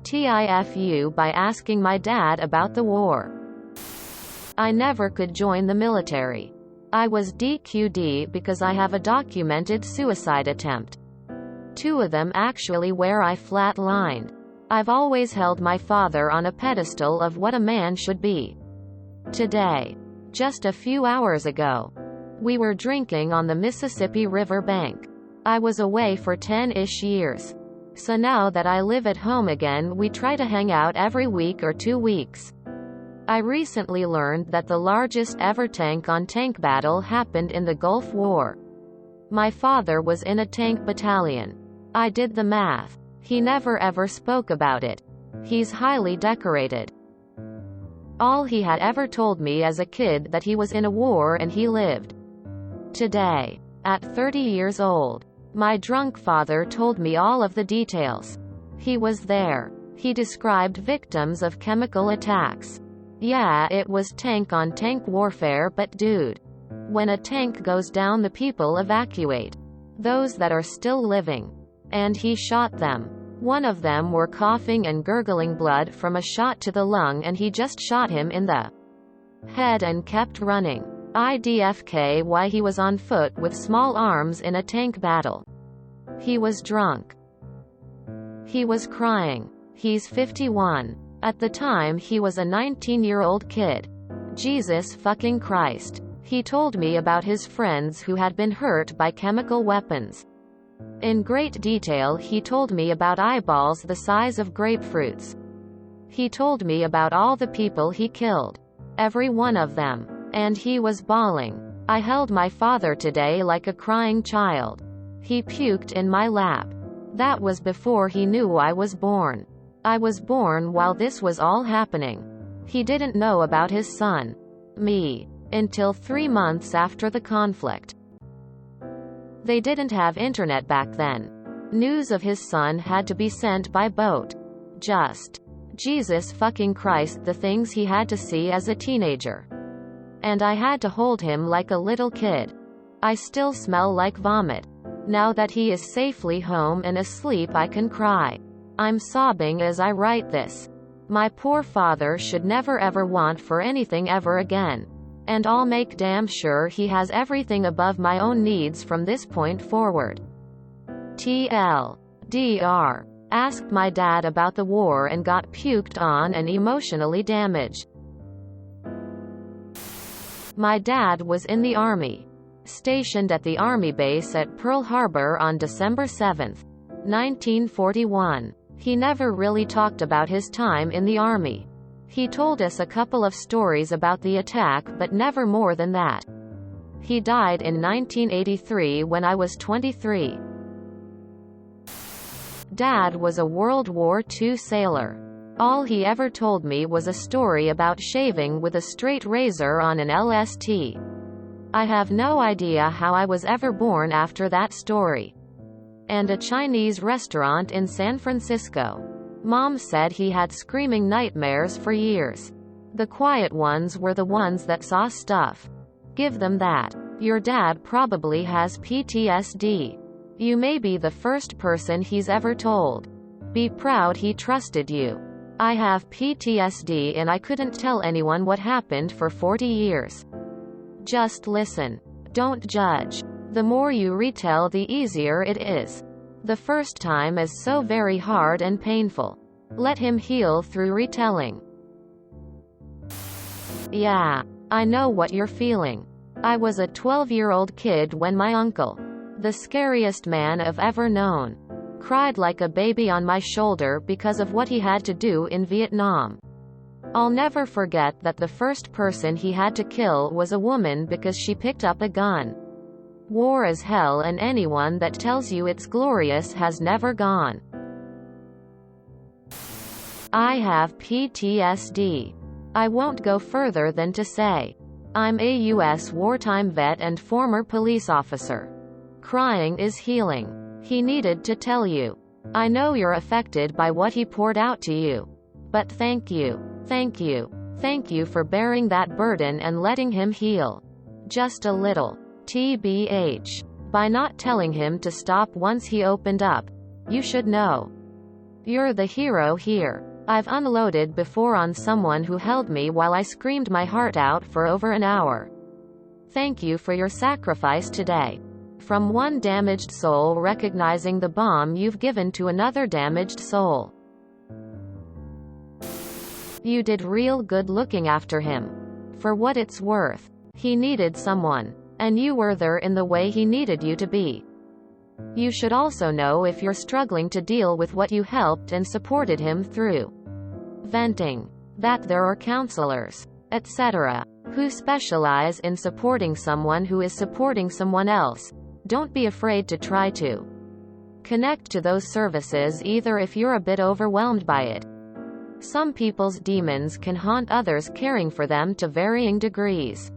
TIFU by asking my dad about the war. I never could join the military. I was DQ'd because I have a documented suicide attempt. 2 of them actually where I flatlined. I've always held my father on a pedestal of what a man should be. Today, just a few hours ago, we were drinking on the Mississippi River bank. I was away for 10-ish years. So now that I live at home again, we try to hang out every week or 2 weeks. I recently learned that the largest ever tank-on-tank battle happened in the Gulf War. My father was in a tank battalion. I did the math. He never ever spoke about it. He's highly decorated. All he had ever told me as a kid that he was in a war and he lived. Today, at 30 years old, my drunk father told me all of the details. He was there. He described victims of chemical attacks. Yeah, it was tank-on-tank warfare, but dude. When a tank goes down, the people evacuate. Those that are still living. And he shot them. One of them were coughing and gurgling blood from a shot to the lung, and he just shot him in the head and kept running. IDFK why he was on foot with small arms in a tank battle. He was drunk. He was crying. He's 51. At the time he was a 19-year-old kid. Jesus fucking Christ. He told me about his friends who had been hurt by chemical weapons. In great detail he told me about eyeballs the size of grapefruits. He told me about all the people he killed. Every one of them. And he was bawling. I held my father today like a crying child. He puked in my lap. That was before he knew I was born. I was born while this was all happening. He didn't know about his son, me, until 3 months after the conflict. They didn't have internet back then. News of his son had to be sent by boat. Just Jesus fucking Christ, the things he had to see as a teenager. And I had to hold him like a little kid. I still smell like vomit. Now that he is safely home and asleep, I can cry. I'm sobbing as I write this. My poor father should never ever want for anything ever again. And I'll make damn sure he has everything above my own needs from this point forward. TLDR. Asked my dad about the war and got puked on and emotionally damaged. My dad was in the Army. Stationed at the Army base at Pearl Harbor on December 7, 1941. He never really talked about his time in the Army. He told us a couple of stories about the attack, but never more than that. He died in 1983 when I was 23. Dad was a World War II sailor. All he ever told me was a story about shaving with a straight razor on an LST. I have no idea how I was ever born after that story. And a Chinese restaurant in San Francisco. Mom said he had screaming nightmares for years. The quiet ones were the ones that saw stuff. Give them that. Your dad probably has PTSD. You may be the first person he's ever told. Be proud he trusted you. I have PTSD and I couldn't tell anyone what happened for 40 years. Just listen. Don't judge. The more you retell, the easier it is. The first time is so very hard and painful. Let him heal through retelling. Yeah, I know what you're feeling. I was a 12-year-old kid when my uncle, the scariest man I've ever known, cried like a baby on my shoulder because of what he had to do in Vietnam. I'll never forget that the first person he had to kill was a woman because she picked up a gun. War is hell, and anyone that tells you it's glorious has never gone. I have PTSD. I won't go further than to say, I'm a U.S. wartime vet and former police officer. Crying is healing. He needed to tell you. I know you're affected by what he poured out to you. But thank you. Thank you. Thank you for bearing that burden and letting him heal. Just a little. TBH. By not telling him to stop once he opened up. You should know. You're the hero here. I've unloaded before on someone who held me while I screamed my heart out for over an hour. Thank you for your sacrifice today. From one damaged soul recognizing the bomb you've given to another damaged soul. You did real good looking after him. For what it's worth, he needed someone. And you were there in the way he needed you to be. You should also know if you're struggling to deal with what you helped and supported him through. Venting. That there are counselors, etc., who specialize in supporting someone who is supporting someone else. Don't be afraid to try to connect to those services either if you're a bit overwhelmed by it. Some people's demons can haunt others caring for them to varying degrees.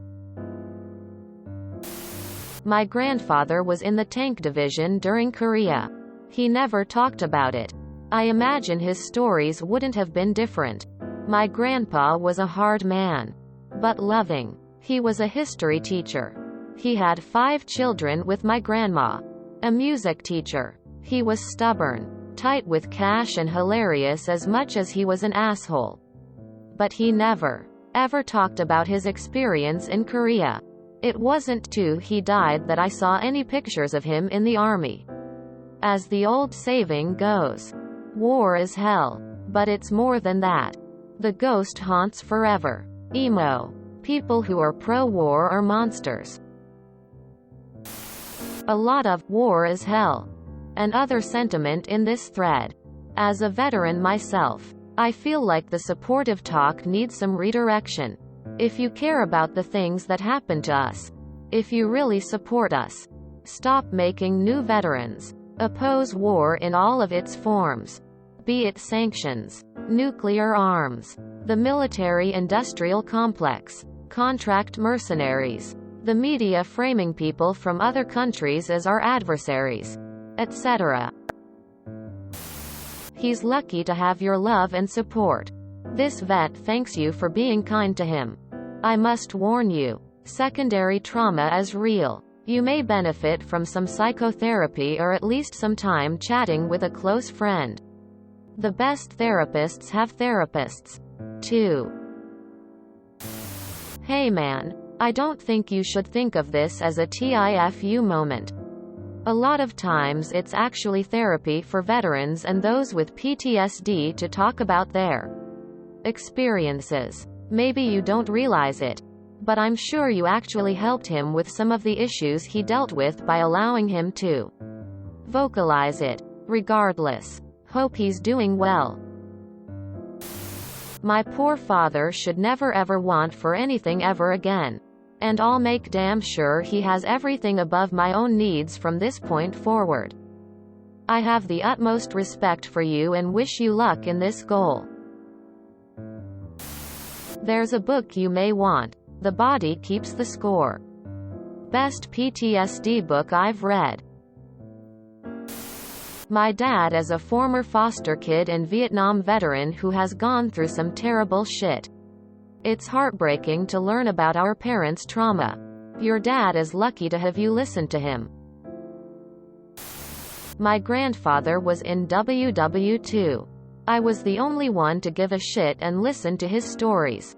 My grandfather was in the tank division during Korea. He never talked about it. I imagine his stories wouldn't have been different. My grandpa was a hard man, but loving. He was a history teacher. He had 5 children with my grandma. A music teacher. He was stubborn, tight with cash and hilarious as much as he was an asshole. But he never, ever talked about his experience in Korea. It wasn't till he died that I saw any pictures of him in the army. As the old saying goes, war is hell. But it's more than that. The ghost haunts forever. Emo. People who are pro-war are monsters. A lot of war is hell and other sentiment in this thread. As a veteran myself, I feel like the supportive talk needs some redirection. If you care about the things that happen to us, if you really support us, stop making new veterans. Oppose war in all of its forms. Be it sanctions, nuclear arms, the military-industrial complex, contract mercenaries, the media framing people from other countries as our adversaries, etc. He's lucky to have your love and support. This vet thanks you for being kind to him. I must warn you, secondary trauma is real. You may benefit from some psychotherapy or at least some time chatting with a close friend. The best therapists have therapists, too. Hey man, I don't think you should think of this as a TIFU moment. A lot of times it's actually therapy for veterans and those with PTSD to talk about their experiences. Maybe you don't realize it, but I'm sure you actually helped him with some of the issues he dealt with by allowing him to vocalize it. Regardless, hope he's doing well. My poor father should never ever want for anything ever again. And I'll make damn sure he has everything above my own needs from this point forward. I have the utmost respect for you and wish you luck in this goal. There's a book you may want. The Body Keeps the Score. Best PTSD book I've read. My dad is a former foster kid and Vietnam veteran who has gone through some terrible shit. It's heartbreaking to learn about our parents' trauma. Your dad is lucky to have you listened to him. My grandfather was in WW2. I was the only one to give a shit and listen to his stories.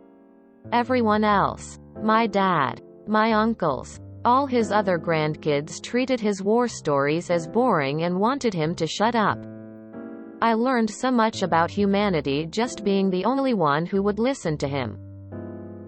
Everyone else, my dad, my uncles, all his other grandkids treated his war stories as boring and wanted him to shut up. I learned so much about humanity just being the only one who would listen to him.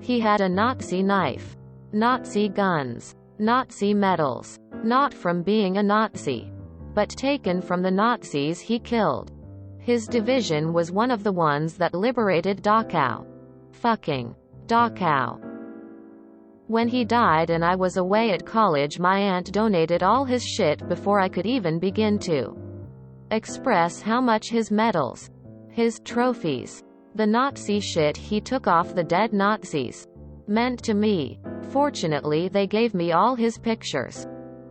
He had a Nazi knife, Nazi guns, Nazi medals, not from being a Nazi, but taken from the Nazis he killed. His division was one of the ones that liberated Dachau. Fucking Dachau. When he died and I was away at college, my aunt donated all his shit before I could even begin to express how much his medals, his trophies, the Nazi shit he took off the dead Nazis, meant to me. Fortunately, they gave me all his pictures.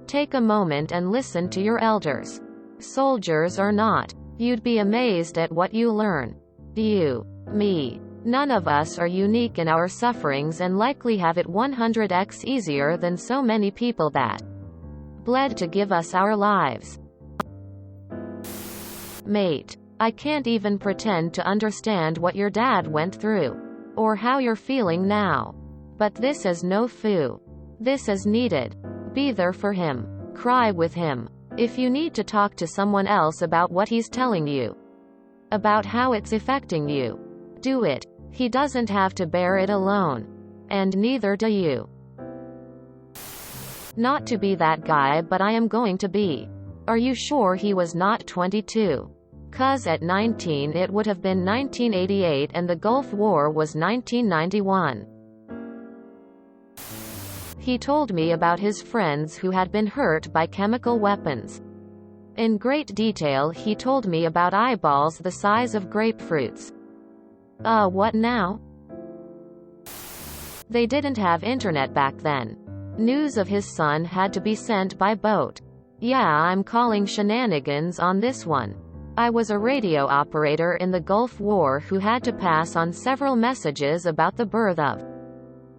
Take a moment and listen to your elders. Soldiers or not, you'd be amazed at what you learn. You, me, none of us are unique in our sufferings and likely have it 100x easier than so many people that bled to give us our lives. Mate. I can't even pretend to understand what your dad went through. Or how you're feeling now. But this is no foo. This is needed. Be there for him. Cry with him. If you need to talk to someone else about what he's telling you, about how it's affecting you, do it. He doesn't have to bear it alone. And neither do you. Not to be that guy, but I am going to be. Are you sure he was not 22? 'Cause at 19 it would have been 1988 and the Gulf War was 1991. He told me about his friends who had been hurt by chemical weapons. In great detail he told me about eyeballs the size of grapefruits. What now? They didn't have internet back then. News of his son had to be sent by boat. Yeah, I'm calling shenanigans on this one. I was a radio operator in the Gulf War who had to pass on several messages about the birth of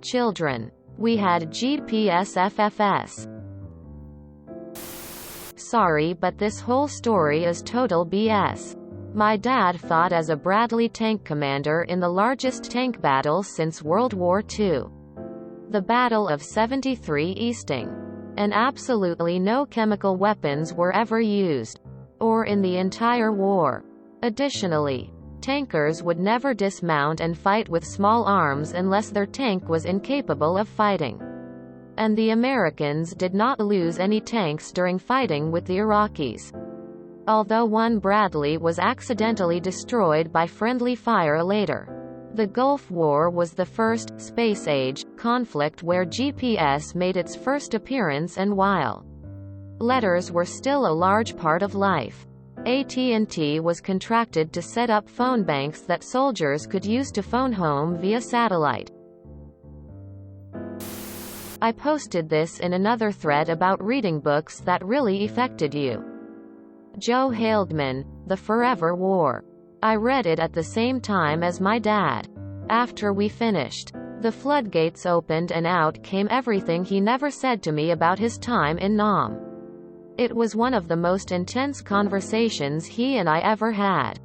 children. We had GPS FFS. Sorry, but this whole story is total BS. My dad fought as a Bradley tank commander in the largest tank battle since World War II. The Battle of 73 Easting. And absolutely no chemical weapons were ever used. Or in the entire war. Additionally, tankers would never dismount and fight with small arms unless their tank was incapable of fighting. And the Americans did not lose any tanks during fighting with the Iraqis. Although one Bradley was accidentally destroyed by friendly fire later. The Gulf War was the first space-age conflict where GPS made its first appearance, and while letters were still a large part of life, AT&T was contracted to set up phone banks that soldiers could use to phone home via satellite. I posted this in another thread about reading books that really affected you. Joe Haldeman, The Forever War. I read it at the same time as my dad. After we finished, the floodgates opened and out came everything he never said to me about his time in Nam. It was one of the most intense conversations he and I ever had.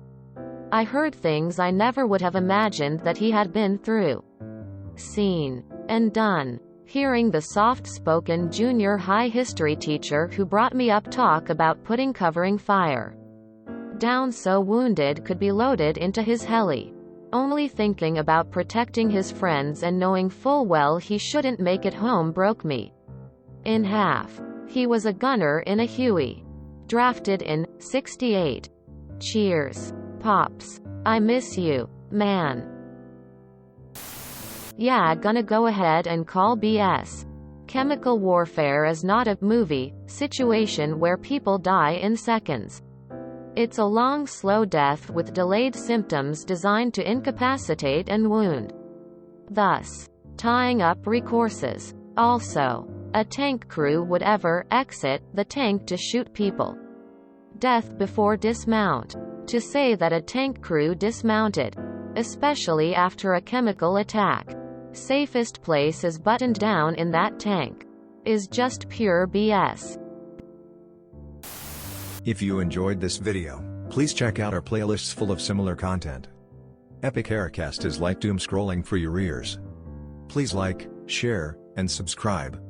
I heard things I never would have imagined that he had been through, seen, and done. Hearing the soft-spoken junior high history teacher who brought me up talk about putting covering fire down so wounded could be loaded into his heli. Only thinking about protecting his friends and knowing full well he shouldn't make it home broke me in half. He was a gunner in a Huey. Drafted in '68. Cheers. Pops. I miss you, man. Yeah, gonna go ahead and call BS. Chemical warfare is not a movie situation where people die in seconds. It's a long, slow death with delayed symptoms designed to incapacitate and wound, thus tying up recourses. Also, a tank crew would ever exit the tank to shoot people. Death before dismount. To say that a tank crew dismounted, especially after a chemical attack, safest place is buttoned down in that tank, is just pure BS. If you enjoyed this video, please check out our playlists full of similar content. Epic Aircast is like doom scrolling for your ears. Please like, share, and subscribe.